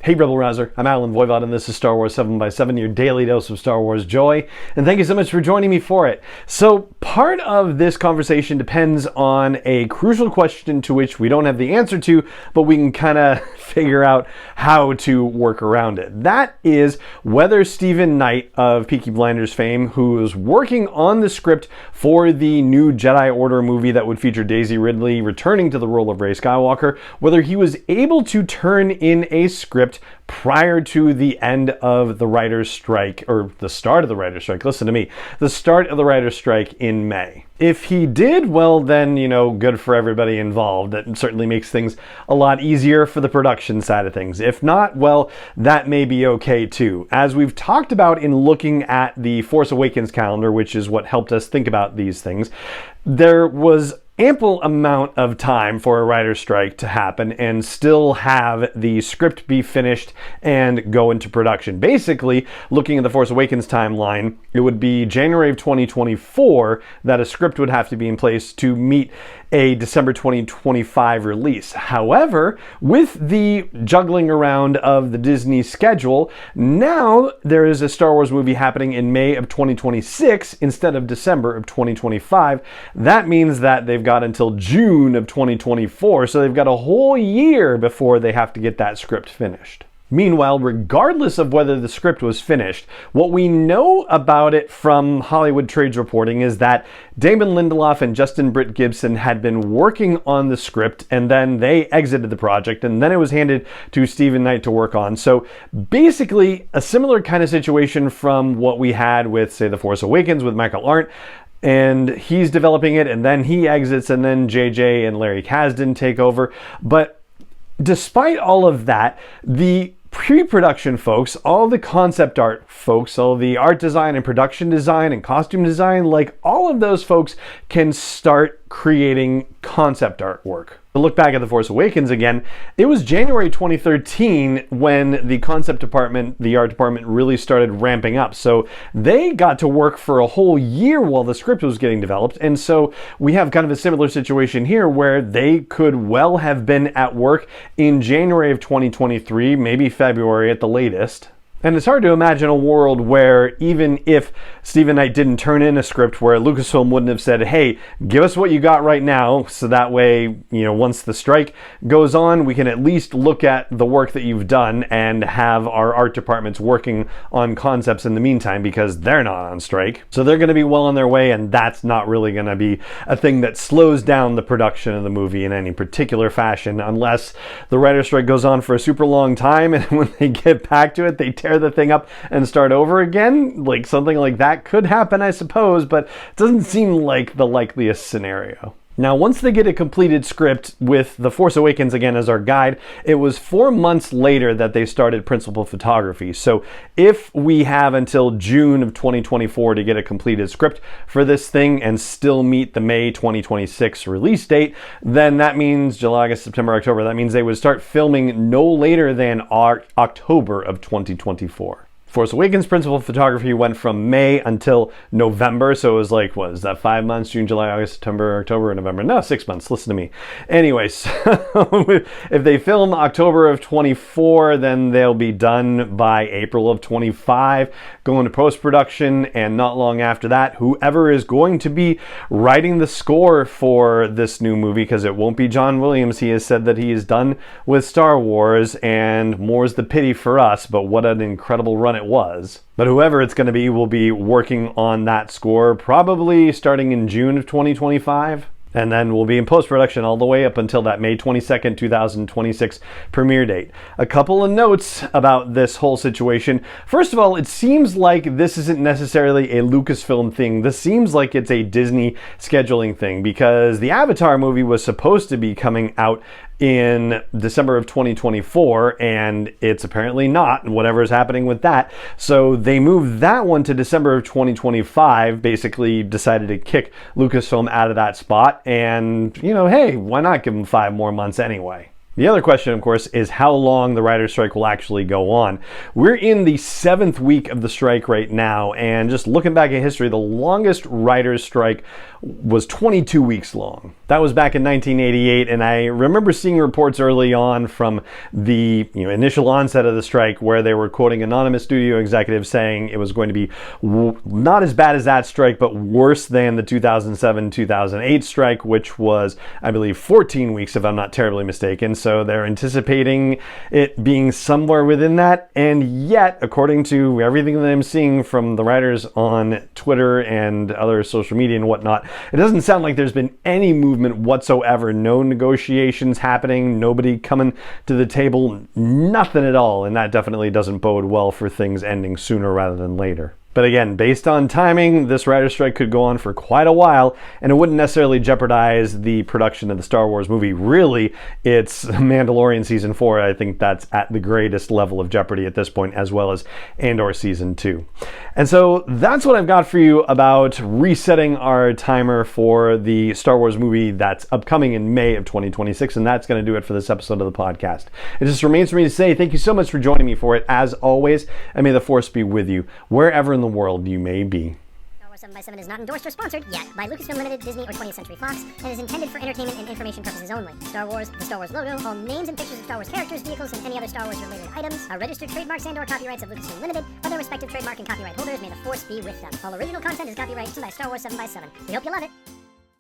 Hey Rebel Rouser, I'm Alan Voivod and this is Star Wars 7x7, your daily dose of Star Wars joy, and thank you so much for joining me for it. So part of this conversation depends on a crucial question to which we don't have the answer to, but we can kind of figure out how to work around it. That is whether Stephen Knight of Peaky Blinders fame, who is working on the script for the new Jedi Order movie that would feature Daisy Ridley returning to the role of Rey Skywalker, whether he was able to turn in a script prior to the end of the writer's strike, or the start of the writer's strike, listen to me, the start of the writer's strike in May. If he did, well then, good for everybody involved. That certainly makes things a lot easier for the production side of things. If not, well, that may be okay too. As we've talked about in looking at the Force Awakens calendar, which is what helped us think about these things, there was ample amount of time for a writer's strike to happen and still have the script be finished and go into production. Basically, looking at the Force Awakens timeline, it would be January of 2024 that a script would have to be in place to meet a December 2025 release. However, with the juggling around of the Disney schedule, now there is a Star Wars movie happening in May of 2026 instead of December of 2025. That means that they've got until June of 2024, so they've got a whole year before they have to get that script finished. Meanwhile, regardless of whether the script was finished, what we know about it from Hollywood Trades reporting is that Damon Lindelof and Justin Britt Gibson had been working on the script, and then they exited the project, and then it was handed to Stephen Knight to work on. So basically, a similar kind of situation from what we had with, say, The Force Awakens with Michael Arndt, and he's developing it, and then he exits, and then JJ and Larry Kasdan take over. But despite all of that, the pre-production folks, all the concept art folks, all the art design and production design and costume design, like all of those folks can start creating concept artwork. To look back at The Force Awakens again, it was January 2013 when the concept department, the art department, really started ramping up. So they got to work for a whole year while the script was getting developed. And so we have kind of a similar situation here where they could well have been at work in January of 2023, maybe February at the latest. And it's hard to imagine a world where even if Stephen Knight didn't turn in a script where Lucasfilm wouldn't have said, hey, give us what you got right now, so that way, once the strike goes on, we can at least look at the work that you've done and have our art departments working on concepts in the meantime, because they're not on strike. So they're going to be well on their way, and that's not really going to be a thing that slows down the production of the movie in any particular fashion, unless the writer's strike goes on for a super long time, and when they get back to it, they tear the thing up and start over again. Like something like that could happen, I suppose, but it doesn't seem like the likeliest scenario. Now, once they get a completed script with The Force Awakens again as our guide, it was 4 months later that they started principal photography. So if we have until June of 2024 to get a completed script for this thing and still meet the May 2026 release date, then that means July, August, September, October. That means they would start filming no later than October of 2024. Force Awakens principal photography went from May until November, so it was like, what is that, 5 months? June, July, August, September, October, November? No, 6 months, listen to me. Anyways, so if they film October of 24, then they'll be done by April of 25, go into post-production, and not long after that, whoever is going to be writing the score for this new movie, because it won't be John Williams, he has said that he is done with Star Wars, and more's the pity for us, but what an incredible run it was. But whoever it's going to be will be working on that score probably starting in June of 2025. And then we'll be in post-production all the way up until that May 22nd, 2026 premiere date. A couple of notes about this whole situation. First of all, it seems like this isn't necessarily a Lucasfilm thing. This seems like it's a Disney scheduling thing, because the Avatar movie was supposed to be coming out in December of 2024, and it's apparently not, whatever is happening with that. So they moved that one to December of 2025, basically decided to kick Lucasfilm out of that spot, and, hey, why not give them 5 more months anyway? The other question, of course, is how long the writer's strike will actually go on. We're in the 7th week of the strike right now, and just looking back at history, the longest writer's strike was 22 weeks long. That was back in 1988, and I remember seeing reports early on from the initial onset of the strike where they were quoting anonymous studio executives saying it was going to be not as bad as that strike, but worse than the 2007-2008 strike, which was, I believe, 14 weeks, if I'm not terribly mistaken. So they're anticipating it being somewhere within that, and yet, according to everything that I'm seeing from the writers on Twitter and other social media and whatnot, it doesn't sound like there's been any movement whatsoever. No negotiations happening, nobody coming to the table, nothing at all, and that definitely doesn't bode well for things ending sooner rather than later. But again, based on timing, this writer's strike could go on for quite a while, and it wouldn't necessarily jeopardize the production of the Star Wars movie. Really, it's Mandalorian Season 4. I think that's at the greatest level of jeopardy at this point, as well as Andor Season 2. And so that's what I've got for you about resetting our timer for the Star Wars movie that's upcoming in May of 2026, and that's going to do it for this episode of the podcast. It just remains for me to say thank you so much for joining me for it, as always, and may the Force be with you, wherever in the world you may be. Star Wars 7x7 is not endorsed or sponsored yet by Lucasfilm Limited, Disney, or 20th Century Fox, and is intended for entertainment and information purposes only. Star Wars, the Star Wars logo, all names and pictures of Star Wars characters, vehicles, and any other Star Wars related items are registered trademarks and/or copyrights of Lucasfilm Limited or their respective trademark and copyright holders. May the Force be with them. All original content is copyright by Star Wars 7x7. We hope you love it.